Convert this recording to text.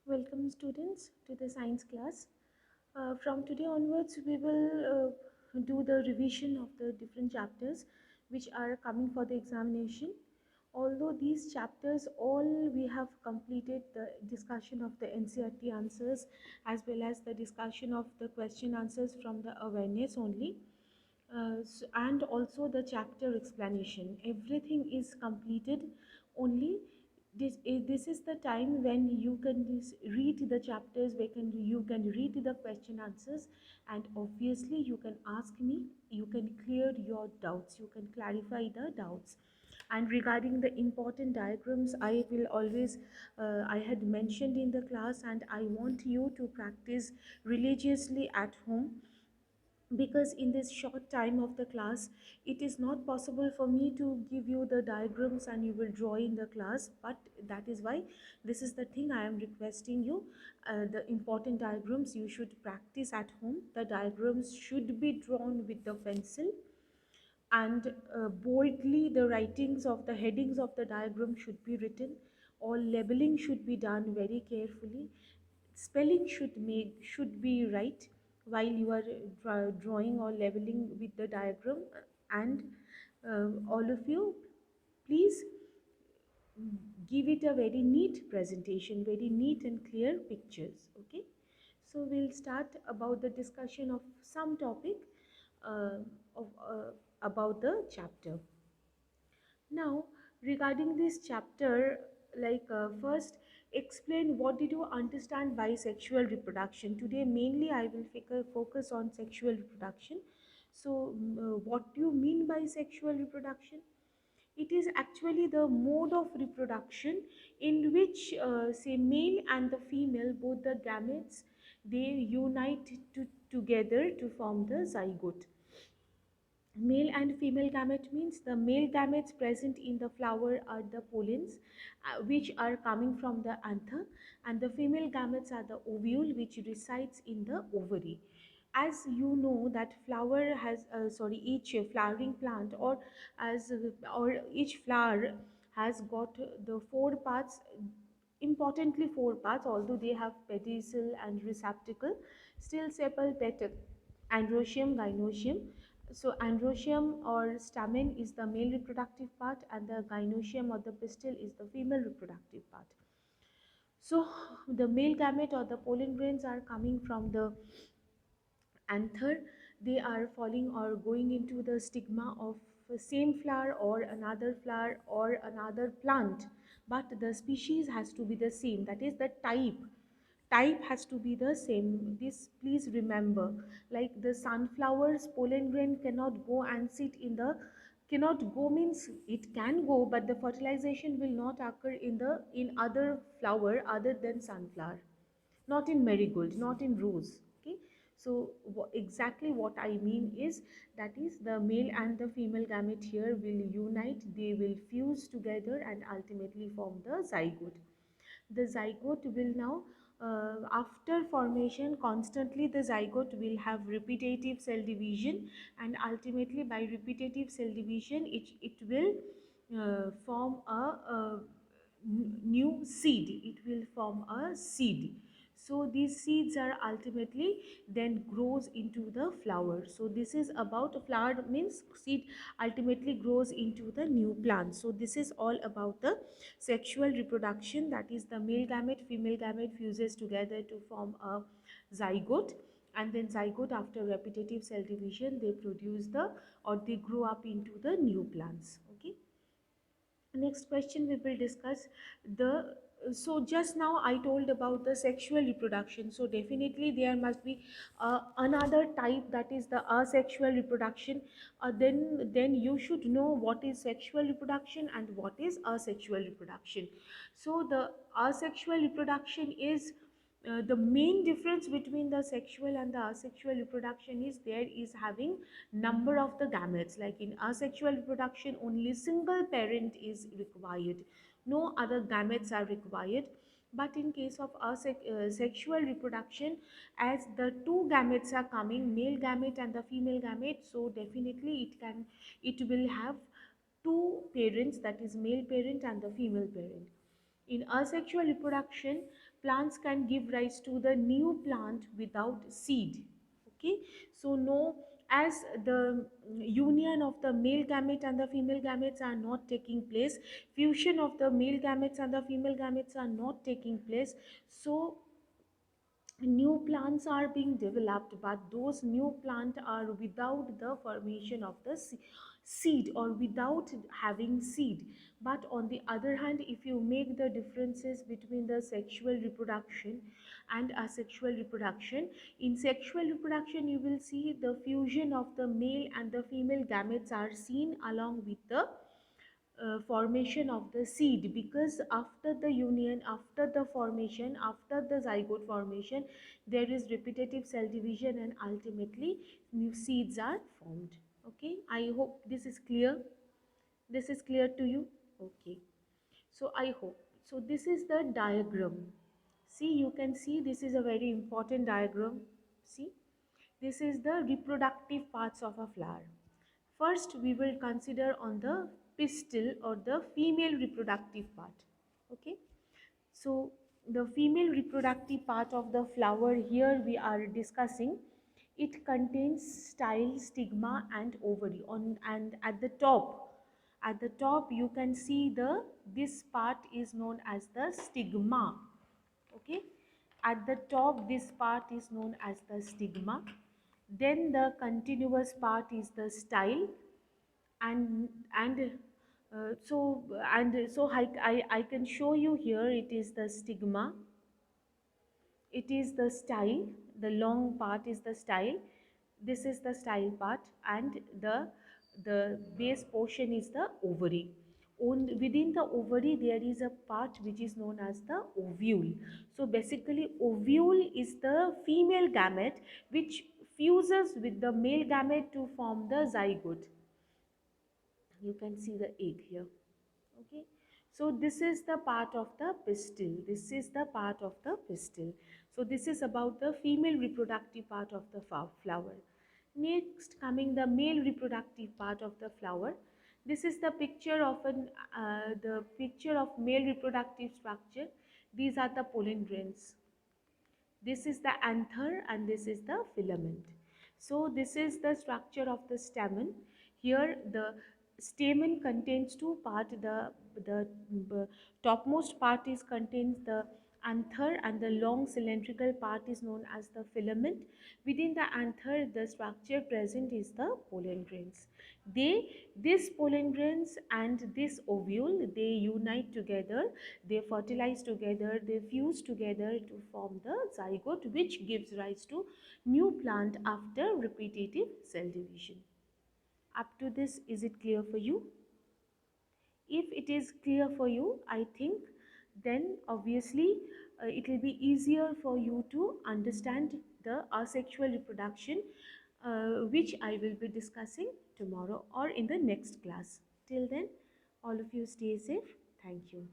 Welcome students to the science class. From today onwards we will do the revision of the different chapters which are coming for the examination. Although these chapters all we have completed the discussion of the NCERT answers as well as the discussion of the question answers from the awareness only. And also the chapter explanation, everything is completed. Only this is the time when you can read the chapters, you can read the question answers, and obviously you can ask me, you can clear your doubts, you can clarify the doubts. And regarding the important diagrams, I will always I had mentioned in the class, and I want you to practice religiously at home, because in this short time of the class it is not possible for me to give you the diagrams and you will draw in the class. But that is why this is the thing I am requesting you, the important diagrams you should practice at home. The diagrams should be drawn with the pencil, and boldly the writings of the headings of the diagram should be written. All labeling should be done very carefully. Spelling should be right while you are drawing or labeling with the diagram. And all of you, please give it a very neat presentation, very neat and clear pictures. Okay, so we'll start about the discussion of some topic uh, of about the chapter. Now, regarding this chapter, first explain what did you understand by sexual reproduction. Today mainly I will focus on sexual reproduction. So what do you mean by sexual reproduction? It is actually the mode of reproduction in which say male and the female, both the gametes, they unite together to form the zygote. Male and female gamete means the male gametes present in the flower are the pollens, which are coming from the anther, and the female gametes are the ovule which resides in the ovary. As you know that flower has each flowering plant, or each flower has got the four parts, importantly four parts, although they have pedicel and receptacle, still sepal, petal, androecium, gynoecium. So androecium or stamen is the male reproductive part, and the gynoecium or the pistil is the female reproductive part. So the male gamete or the pollen grains are coming from the anther. They are falling or going into the stigma of the same flower or another plant, but the species has to be the same, that is the type has to be the same. This please remember, like the sunflower's pollen grain cannot go and sit in the, cannot go means it can go, but the fertilization will not occur in other flower other than sunflower, not in marigold, not in rose. Okay, so exactly what I mean is, that is the male and the female gamete here will unite, they will fuse together and ultimately form the zygote. The zygote will now, after formation, constantly the zygote will have repetitive cell division, and ultimately by repetitive cell division it will form a new seed, it will form a seed. So these seeds are ultimately then grows into the flower. So this is about flower means seed ultimately grows into the new plant. So this is all about the sexual reproduction, that is the male gamete female gamete fuses together to form a zygote, and then zygote, after repetitive cell division, they produce the, or they grow up into the new plants. Okay, next question we will discuss the, so just now I told about the sexual reproduction, so definitely there must be another type, that is the asexual reproduction. Then you should know what is sexual reproduction and what is asexual reproduction. So the asexual reproduction is, the main difference between the sexual and the asexual reproduction is there is having number of the gametes. Like in asexual reproduction only single parent is required, no other gametes are required. But in case of sexual reproduction, as the two gametes are coming, male gamete and the female gamete, so definitely it will have two parents, that is male parent and the female parent. In asexual reproduction, plants can give rise to the new plant without seed. Okay, so no, as the union of the male gamete and the female gametes are not taking place, fusion of the male gametes and the female gametes are not taking place, so new plants are being developed, but those new plants are without the formation of the seed, or without having seed. But on the other hand, if you make the differences between the sexual reproduction and asexual reproduction, in sexual reproduction you will see the fusion of the male and the female gametes are seen along with the formation of the seed, because after the union, after the formation, after the zygote formation, there is repetitive cell division and ultimately new seeds are formed. Okay, I hope this is clear. This is clear to you. Okay, so I hope, so this is the diagram. See, you can see this is a very important diagram. See, this is the reproductive parts of a flower. First, we will consider on the pistil or the female reproductive part. Okay. So, the female reproductive part of the flower here we are discussing. It contains style, stigma and ovary. And at the top you can see this part is known as the stigma. Okay, at the top this part is known as the stigma, then the continuous part is the style, and I can show you here. It is the stigma, it is the style, the long part is the style, this is the style part, and the base portion is the ovary. Within the ovary there is a part which is known as the ovule. So basically ovule is the female gamete which fuses with the male gamete to form the zygote. You can see the egg here. Okay, so this is the part of the pistil, this is the part of the pistil. So this is about the female reproductive part of the flower. Next, coming the male reproductive part of the flower. This is the picture of the picture of male reproductive structure. These are the pollen grains, this is the anther, and this is the filament. So this is the structure of the stamen. Here the stamen contains two parts. The topmost part is contains the anther, and the long cylindrical part is known as the filament. Within the anther, the structure present is the pollen grains. This pollen grains and this ovule, they unite together, they fertilize together, they fuse together to form the zygote, which gives rise to new plant after repetitive cell division. Up to this, is it clear for you? If it is clear for you, I think then obviously it will be easier for you to understand the asexual reproduction, which I will be discussing tomorrow or in the next class. Till then, all of you stay safe. Thank you.